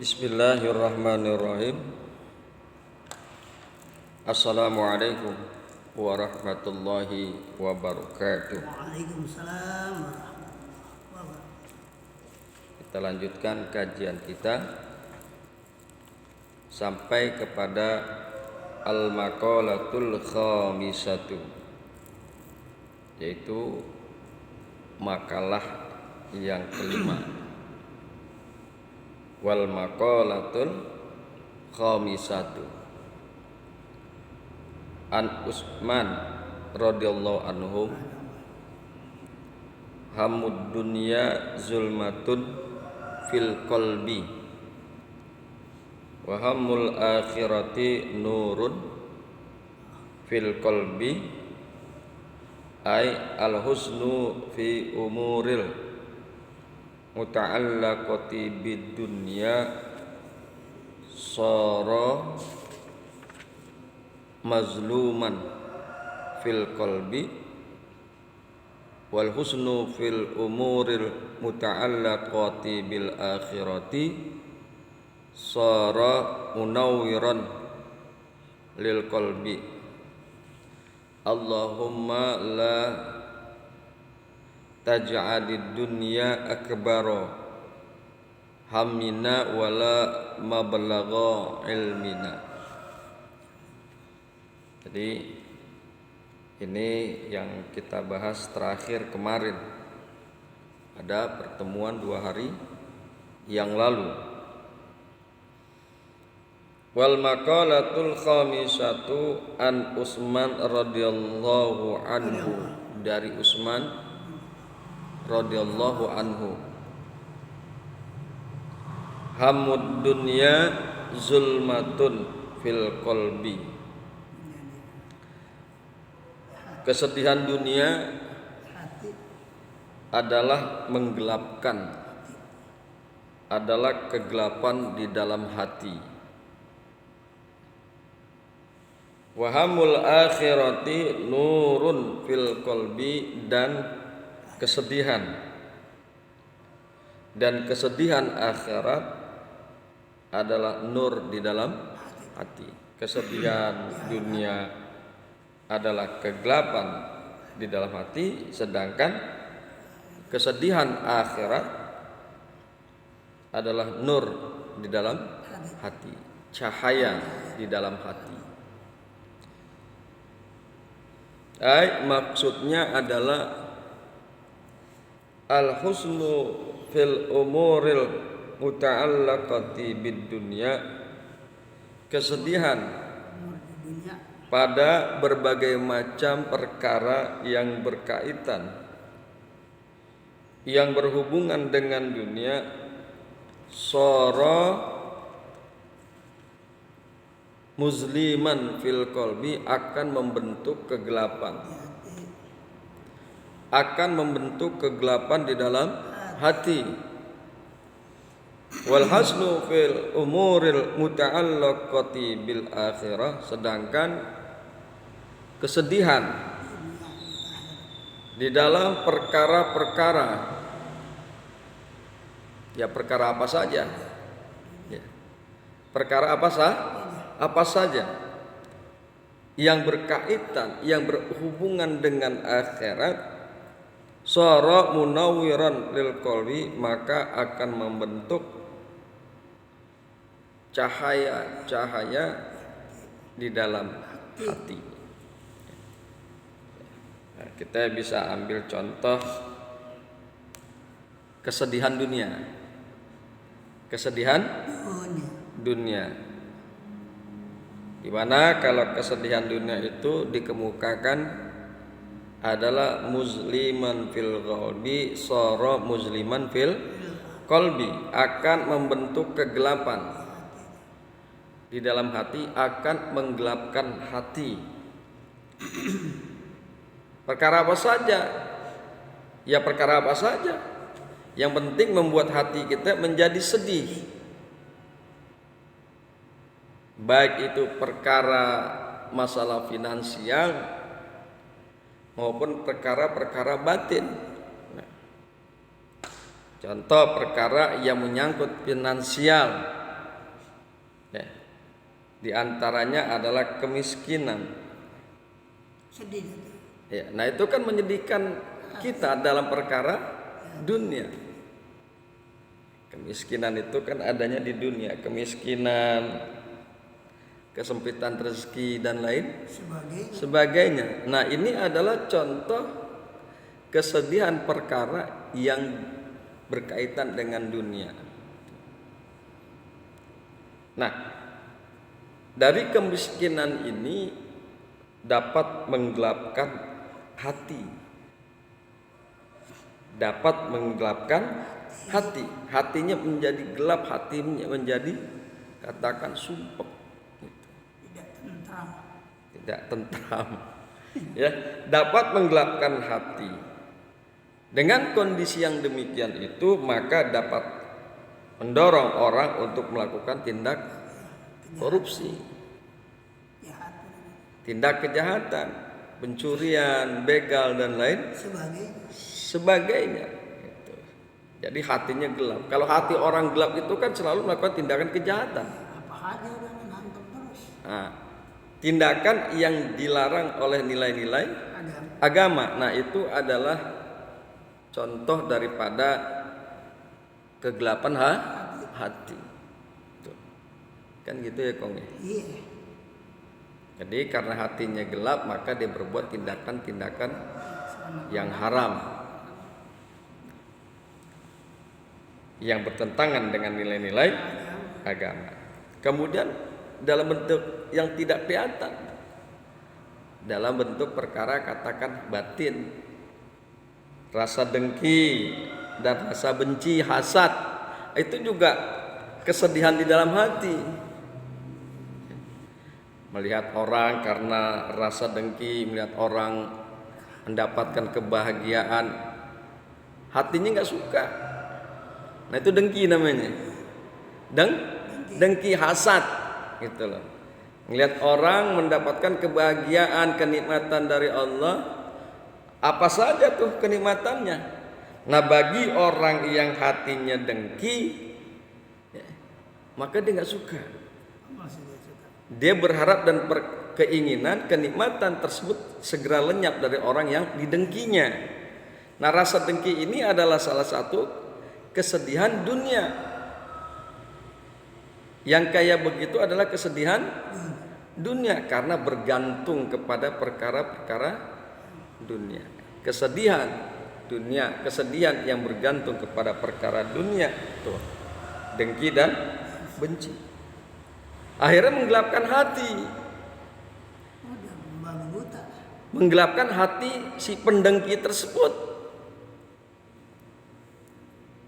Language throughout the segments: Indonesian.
Bismillahirrahmanirrahim. Assalamualaikum warahmatullahi wabarakatuh. Waalaikumsalam warahmatullahi wabarakatuh. Kita lanjutkan kajian kita sampai kepada al-maqalatul khamisatu, yaitu makalah yang kelima. Wal maqalatul khamisatu an Utsman radhiyallahu anhu hamud dunya zulmatun fil qalbi wa hammul akhirati nurun fil qalbi ay al husnu fi umuril muta'allaqati bid dunya sara mazluman fil qalbi wal husnu fil umuril muta'allaqati bil akhirati sara munawwiran lil qalbi. Allahumma la taj'alid dunya akbara hammina wala mablagha ilmina. Jadi ini yang kita bahas terakhir kemarin pada pertemuan 2 hari yang lalu. Wal maqalatul khamisatu an Utsman radhiyallahu anhu, dari Utsman radhiyallahu anhu, hamud dunya zulmatun fil qalbi, kesedihan dunia adalah menggelapkan, adalah kegelapan di dalam hati. Wahamul akhirati nurun fil qalbi, dan kesedihan akhirat adalah nur di dalam hati. Kesedihan dunia adalah kegelapan di dalam hati, sedangkan kesedihan akhirat adalah nur di dalam hati, cahaya di dalam hati. Maksudnya adalah al-husnu fil umuril muta'allaqati bid dunya, kesedihan pada berbagai macam perkara yang berkaitan, yang berhubungan dengan dunia, sara muzliman fil qalbi, akan membentuk kegelapan, di dalam hati. Wal hasnu fil umuril muta'allaqati bil akhirah, sedangkan kesedihan di dalam perkara-perkara, ya perkara apa saja, ya, perkara apa saja yang berkaitan, yang berhubungan dengan akhirat, sara munawwiran lil qalbi, maka akan membentuk cahaya di dalam hati. Nah, kita bisa ambil contoh kesedihan dunia, di mana kalau kesedihan dunia itu dikemukakan adalah musliman fil qalbi, sara musliman fil qalbi, akan membentuk kegelapan di dalam hati, akan menggelapkan hati. Perkara apa saja? Ya perkara apa saja, yang penting membuat hati kita menjadi sedih, baik itu perkara masalah finansial maupun perkara-perkara batin. Contoh perkara yang menyangkut finansial, Di antaranya adalah kemiskinan. Sedih itu. Ya, nah itu kan menyedihkan kita dalam perkara dunia. Kemiskinan itu kan adanya di dunia, kemiskinan, kesempitan rezeki dan lain sebagainya. Nah, ini adalah contoh kesedihan perkara yang berkaitan dengan dunia. Nah, dari kemiskinan ini dapat menggelapkan hati. Dapat menggelapkan hati. Hatinya menjadi gelap, hatinya menjadi katakan sumpek. Tidak tentram. Tidak tentram. Ya, dapat menggelapkan hati. Dengan kondisi yang demikian itu, maka dapat mendorong orang untuk melakukan tindak korupsi, tindak kejahatan, pencurian, begal dan lain sebagainya. Gitu. Jadi hatinya gelap. Kalau hati orang gelap itu kan selalu melakukan tindakan kejahatan. Apa aja udah menangkap terus. Nah, tindakan yang dilarang oleh nilai-nilai agama. Nah, itu adalah contoh daripada kegelapan hati. Tuh. Kan gitu ya, Kong. Iya. Jadi karena hatinya gelap, maka dia berbuat tindakan-tindakan yang haram, yang bertentangan dengan nilai-nilai agama. Kemudian dalam bentuk yang tidak kelihatan, dalam bentuk perkara katakan batin, rasa dengki dan rasa benci, hasad, itu juga kesedihan di dalam hati. Melihat orang karena rasa dengki, melihat orang mendapatkan kebahagiaan, hatinya nggak suka. Nah, itu dengki namanya. Dengki hasad, gitu loh. Melihat orang mendapatkan kebahagiaan, kenikmatan dari Allah, apa saja tuh kenikmatannya. Nah, bagi orang yang hatinya dengki, ya, maka dia nggak suka. Dia berharap dan berkeinginan kenikmatan tersebut segera lenyap dari orang yang didengkinya. Nah, rasa dengki ini adalah salah satu kesedihan dunia. Yang kayak begitu adalah kesedihan dunia karena bergantung kepada perkara-perkara dunia. Kesedihan dunia, kesedihan yang bergantung kepada perkara dunia, tuh, dengki dan benci. Akhirnya menggelapkan hati. Menggelapkan hati si pendengki tersebut.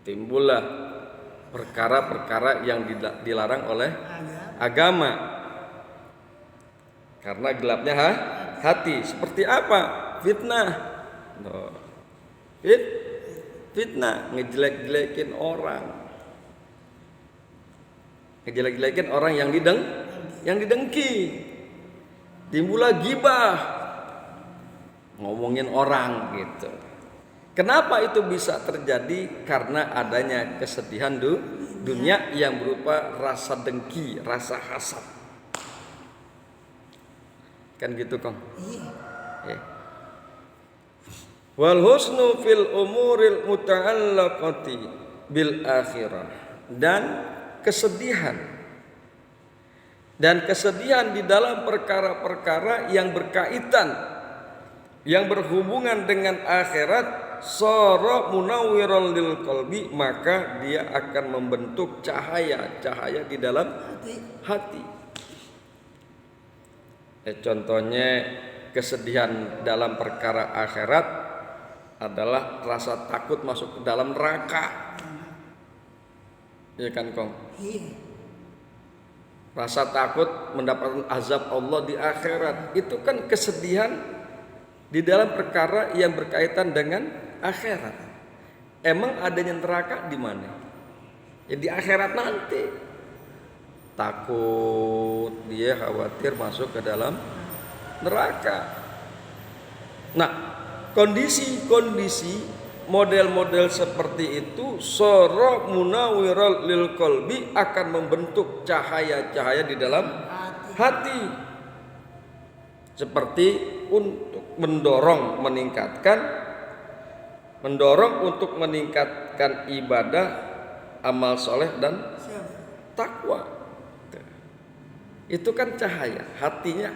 Timbullah perkara-perkara yang dilarang oleh agama. Karena gelapnya hati. Seperti apa? Fitnah. Fitnah, ngejelek-jelekin orang. Ngejelek-jelekin orang yang didengki. Timbullah gibah, ngomongin orang gitu. Kenapa itu bisa terjadi? Karena adanya kesedihan dunia yang berupa rasa dengki, rasa hasad. Kan gitu, Kong. Ya. Wal husnu fil umuril muta'allaqati bil akhirah. Dan kesedihan di dalam perkara-perkara yang berkaitan, yang berhubungan dengan akhirat, sara munawwiran lil qalbi, maka dia akan membentuk cahaya di dalam hati. Contohnya kesedihan dalam perkara akhirat adalah rasa takut masuk ke dalam neraka. Ya kan, Kong? Rasa takut mendapatkan azab Allah di akhirat. Itu kan kesedihan di dalam perkara yang berkaitan dengan akhirat. Emang adanya neraka di mana? Ya di akhirat nanti. Takut, dia khawatir masuk ke dalam neraka. Nah, kondisi-kondisi model-model seperti itu sara munawwiral lil qalbi akan membentuk cahaya-cahaya di dalam hati. Seperti untuk mendorong meningkatkan ibadah, amal soleh dan takwa. Itu kan cahaya hatinya,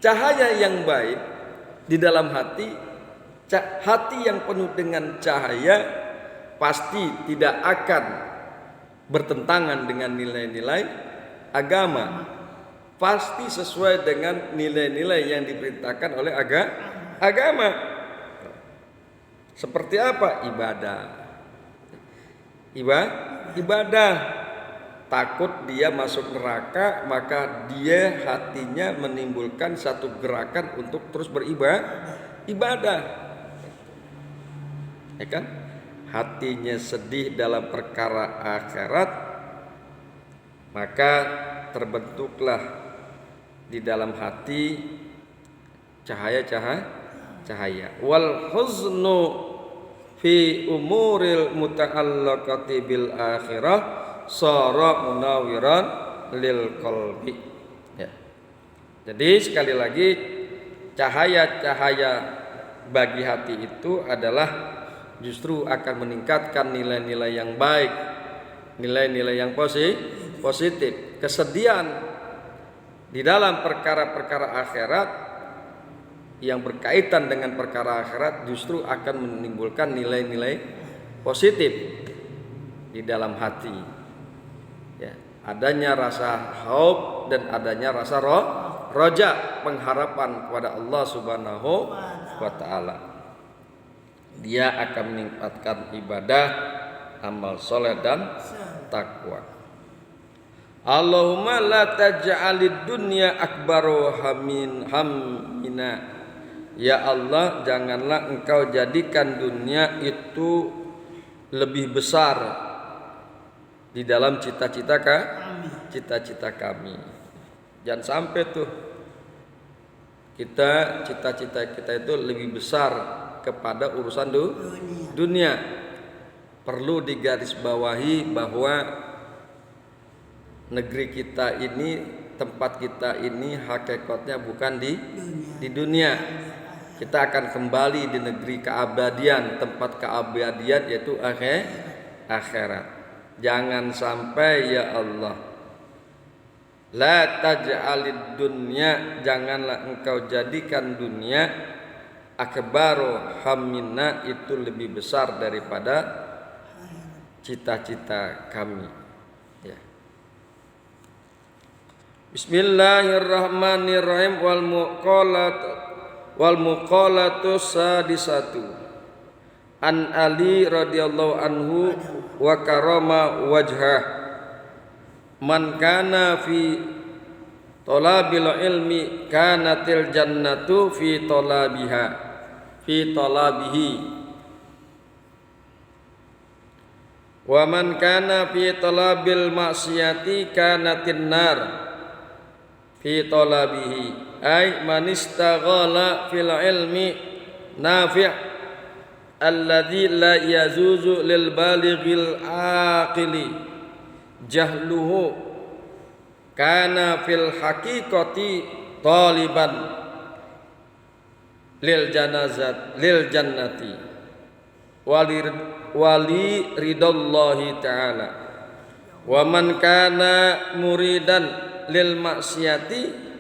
cahaya yang baik di dalam hati. Hati yang penuh dengan cahaya pasti tidak akan bertentangan dengan nilai-nilai agama, pasti sesuai dengan nilai-nilai yang diperintahkan oleh agama. Seperti apa? Ibadah. Takut dia masuk neraka, maka dia hatinya menimbulkan satu gerakan untuk terus beribadah. Ya kan? Hatinya sedih dalam perkara akhirat, maka terbentuklah di dalam hati cahaya. Wal huznu fi umuril muta'allaqati bil akhirah sara munawiran lil qalbi. Ya. Jadi sekali lagi, cahaya-cahaya bagi hati itu adalah justru akan meningkatkan nilai-nilai yang baik, nilai-nilai yang positif. Kesedihan di dalam perkara-perkara akhirat yang berkaitan dengan perkara akhirat justru akan menimbulkan nilai-nilai positif di dalam hati. Ya, adanya rasa khauf dan adanya rasa roja, pengharapan kepada Allah Subhanahu wa taala. Dia akan meningkatkan ibadah, amal soleh dan takwa. Allahumma la taj'alid dunya akbaru hammina. Ya Allah, janganlah engkau jadikan dunia itu lebih besar di dalam cita-cita kami. Jangan sampai tuh cita-cita kita itu lebih besar kepada urusan dunia. Perlu digarisbawahi bahwa negeri kita ini, tempat kita ini hakikatnya bukan di dunia. Kita akan kembali di negeri keabadian, tempat keabadian yaitu akhirat. Jangan sampai ya Allah, la taj'alid dunya, janganlah engkau jadikan dunia akbaru hammina, itu lebih besar daripada cita-cita kami. Ya. Bismillahirrahmanirrahim. Wal muqalatu sadisatu an Ali radhiyallahu anhu wa karama wajhah man kana fi talabil ilmi kanatil jannatu fi talabihi wa man kana fi talabil maksiyati kanatin nar fi talabihi. Ay man istaghala fil ilmi nafi' alladhi la yazuzu lil balighil aqili jahluhu kana fil haqiqati taliban lil jannati wali ridallahi ta'ala. Wa man kana muridan lil maksiyati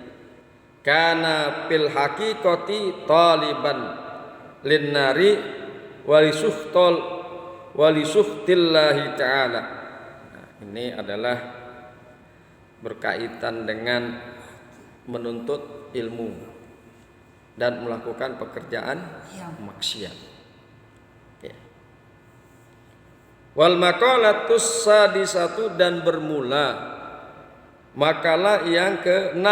kana fil haqiqati taliban lin nari walisuhtillahi ta'ala. Nah, ini adalah berkaitan dengan menuntut ilmu dan melakukan pekerjaan maksiat. Ya. Wal maqalatus sadisatu, dan bermula makalah yang ke-6.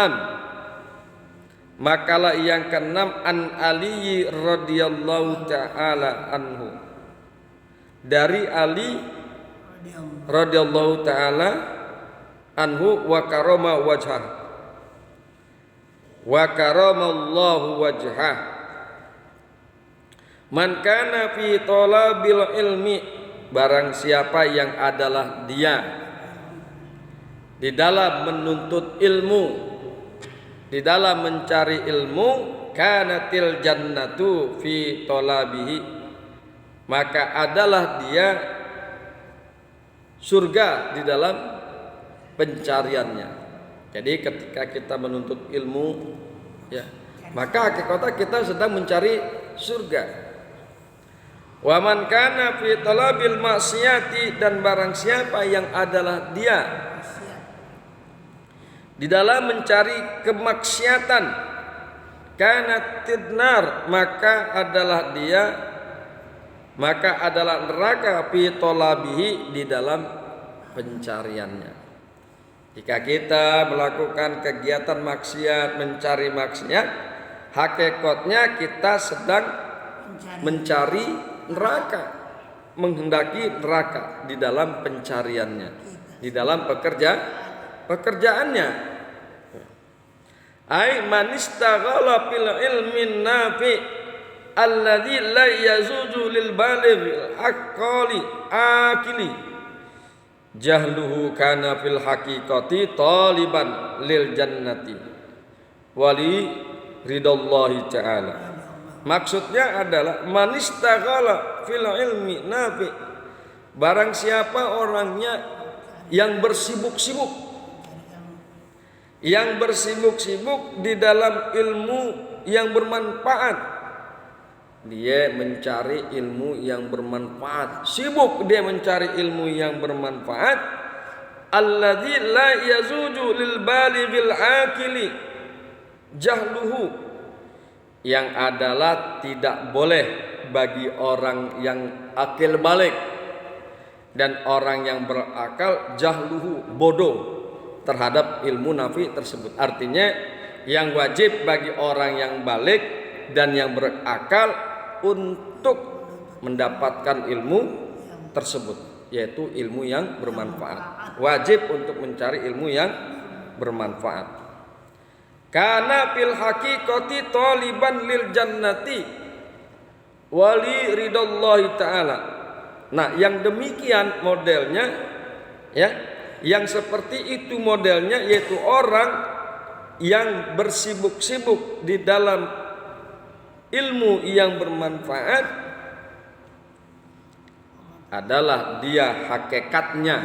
Makalah yang ke-6 an Ali radhiyallahu ta'ala anhu, dari Ali radhiyallahu ta'ala anhu, wa karama wajhah, wa karamallahu wajhah, man kana fi talabil ilmi, barang siapa yang adalah dia di dalam menuntut ilmu, di dalam mencari ilmu, kanatil jannatu fi talabihi, maka adalah dia surga di dalam pencariannya. Jadi ketika kita menuntut ilmu, ya, maka hakikatnya kita sedang mencari surga. Wa man kana fi talabil maksiati, dan barang siapa yang adalah dia di dalam mencari kemaksiatan, kana tidnar, maka adalah neraka fi talabihi, di dalam pencariannya. Jika kita melakukan kegiatan maksiat, mencari maksiat, hakikatnya kita sedang mencari neraka, menghendaki neraka di dalam pencariannya, di dalam pekerjaannya. Ai man istaghala fil ilmin nafi alladzi la yazuju lil baligh aqali akili, jahluhu kana fil haqiqati taliban lil jannati wali ridallahi ta'ala. Maksudnya adalah manistaghala fil ilmi nafi, barang siapa orangnya yang bersibuk-sibuk di dalam ilmu yang bermanfaat, dia mencari ilmu yang bermanfaat, sibuk dia mencari ilmu yang bermanfaat, alladzi la yazuju lil balighil akili jahluhu, yang adalah tidak boleh bagi orang yang akil balik dan orang yang berakal, jahluhu, bodoh terhadap ilmu nafi tersebut. Artinya yang wajib bagi orang yang balik dan yang berakal untuk mendapatkan ilmu tersebut, yaitu ilmu yang bermanfaat. Wajib untuk mencari ilmu yang bermanfaat. Karena fil haqiqati taliban lil jannati wali ridallahi ta'ala. Nah, yang demikian modelnya, ya, yang seperti itu modelnya, yaitu orang yang bersibuk-sibuk di dalam ilmu yang bermanfaat, adalah dia hakikatnya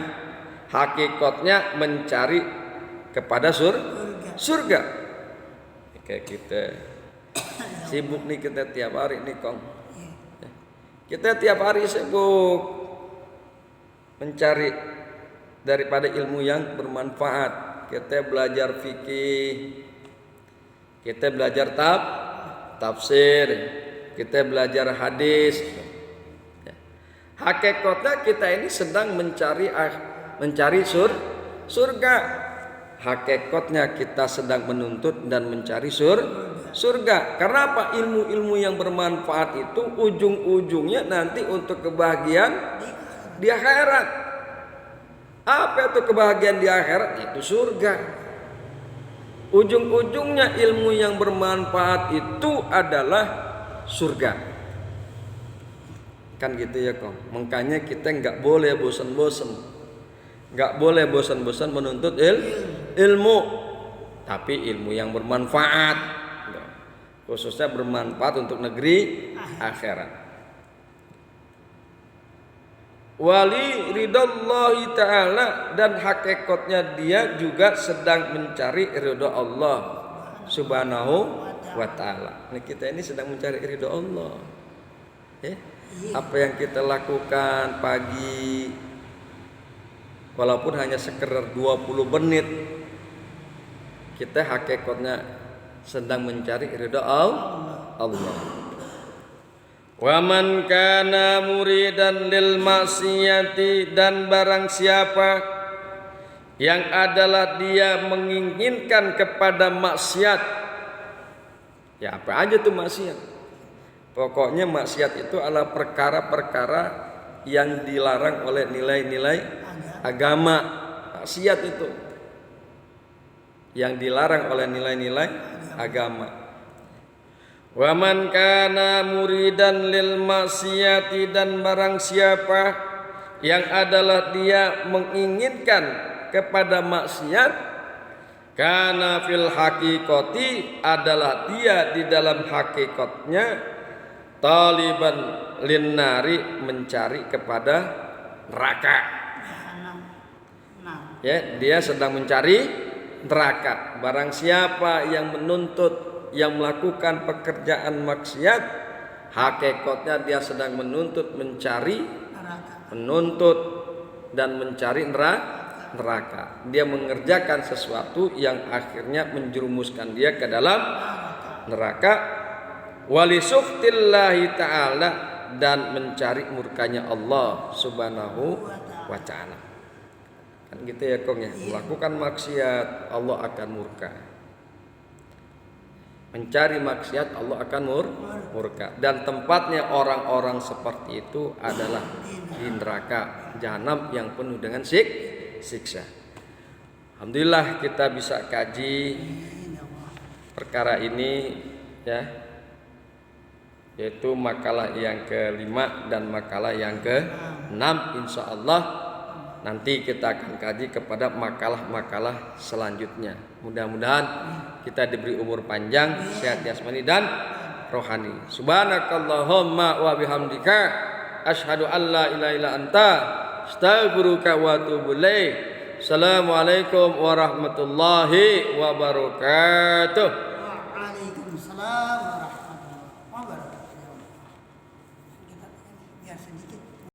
mencari kepada surga. Kayak kita sibuk nih, kita tiap hari nih Kong, kita tiap hari sibuk mencari daripada ilmu yang bermanfaat. Kita belajar fikih, kita belajar tafsir, kita belajar hadis. Hakikatnya kita ini sedang mencari surga. Hakikatnya kita sedang menuntut dan mencari surga. Karena apa? Ilmu-ilmu yang bermanfaat itu ujung-ujungnya nanti untuk kebahagiaan di akhirat. Apa itu kebahagiaan di akhirat? Itu surga. Ujung-ujungnya ilmu yang bermanfaat itu adalah surga. Kan gitu ya Kong. Makanya kita nggak boleh bosan-bosan. Nggak boleh bosan-bosan menuntut ilmu, tapi ilmu yang bermanfaat, khususnya bermanfaat untuk negeri akhirat. Wali ridallahi ta'ala, dan hakikatnya dia juga sedang mencari ridha Allah subhanahu wa ta'ala. Nah, kita ini sedang mencari ridha Allah. Apa yang kita lakukan pagi, walaupun hanya sekedar 20 menit, kita hakikatnya sedang mencari ridha Allah. Wa man kana muridan lil maksiyati, dan barang siapa yang adalah dia menginginkan kepada maksiat, ya apa aja tuh maksiat. Pokoknya maksiat itu adalah perkara-perkara yang dilarang oleh nilai-nilai agama. Maksiat itu yang dilarang oleh nilai-nilai agama. Wa man kana muridan lil maksiyati, dan barang siapa yang adalah dia menginginkan kepada maksiat, Karena fil haqiqati adalah dia di dalam hakikatnya taliban linnari mencari kepada neraka. Jahanam. Nah, Ya, dia sedang mencari neraka. Barang siapa yang menuntut, yang melakukan pekerjaan maksiat, hakikatnya dia sedang menuntut, mencari, neraka. menuntut dan mencari neraka. Dia mengerjakan sesuatu yang akhirnya menjerumuskan dia ke dalam neraka. Walisuhtillahi ta'ala, dan mencari murkanya Allah subhanahu wa ta'ala. Kan gitu ya Kong ya. Melakukan maksiat Allah akan murka. Mencari maksiat Allah akan murka. Dan tempatnya orang-orang seperti itu adalah di neraka jahanam yang penuh dengan siksa. Alhamdulillah kita bisa kaji perkara ini ya, yaitu makalah yang ke-5 dan makalah yang ke-6. Insyaallah nanti kita akan kaji kepada makalah-makalah selanjutnya. Mudah-mudahan kita diberi umur panjang, sehat jasmani dan rohani. Subhanakallahumma wa bihamdika asyhadu an la ilaha illa anta astaghfiruka wa atubu ilaik. Assalamualaikum warahmatullahi wabarakatuh. Waalaikumsalam warahmatullahi